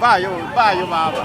Bayo baba.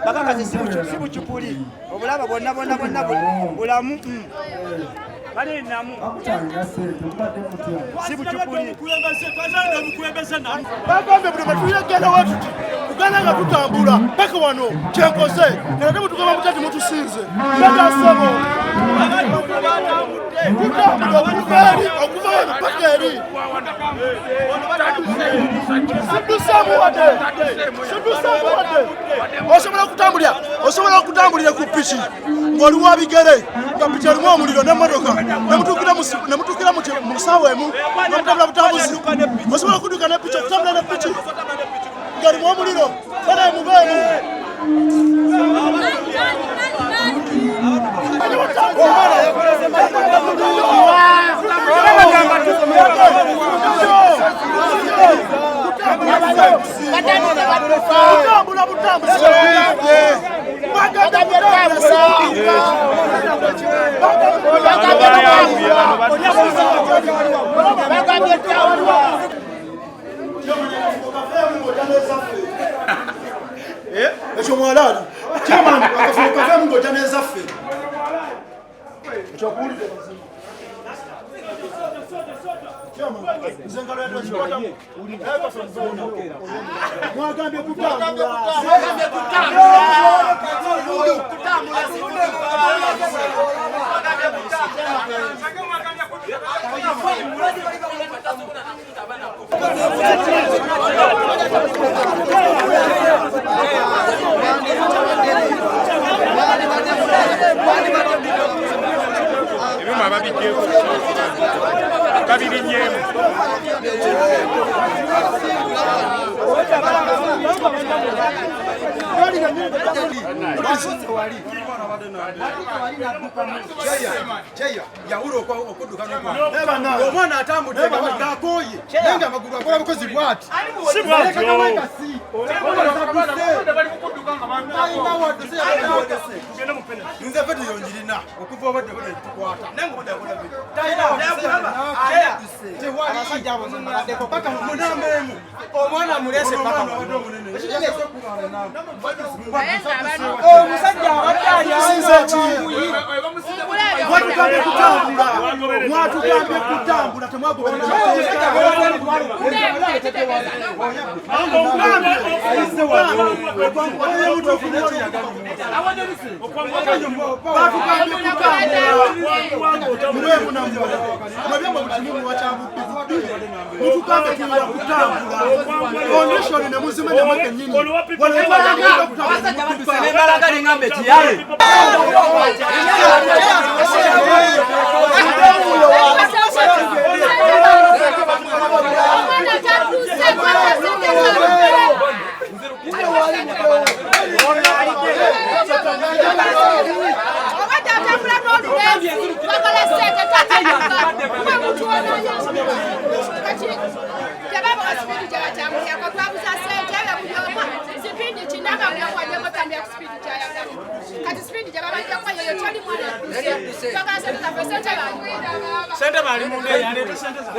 Bakakaze sibu chupuli obulaba bonna bulamu bali namu sibu chupuli bagambe buli batuyagala watu kugana nga tutambula paka wano kyenkoze nate mutugamba mutati mutusinze nagasebo okuva wano paka eri sidusamuwadde osobola okutambulira ku piki ng'oli wa bigere nga piki erimu omuliro n'emmotoka nemutuukira mu ssaawa emu n'omutambula butambuzi osobola okuduka ne piki okutambula ne piki ng'erimu omuliro era mubeemu ekyo mwalaali kimani akafumo kavemu ng'ojja n'ezaffe ekyokuwulire mwagambye kutambula Ebima babijjeko kabirinyemu omwana atambudde ng'akooye naye nga amagulu akola bukozi bw'ati nze fe tuyonjirina okuva obadde bode tukwata munameemu omwana mulese omusajja mwatugambye kutambula kondishoni nemuzime nemwekenyini tugambe tiyale. Sente bali munde yaleta sente za.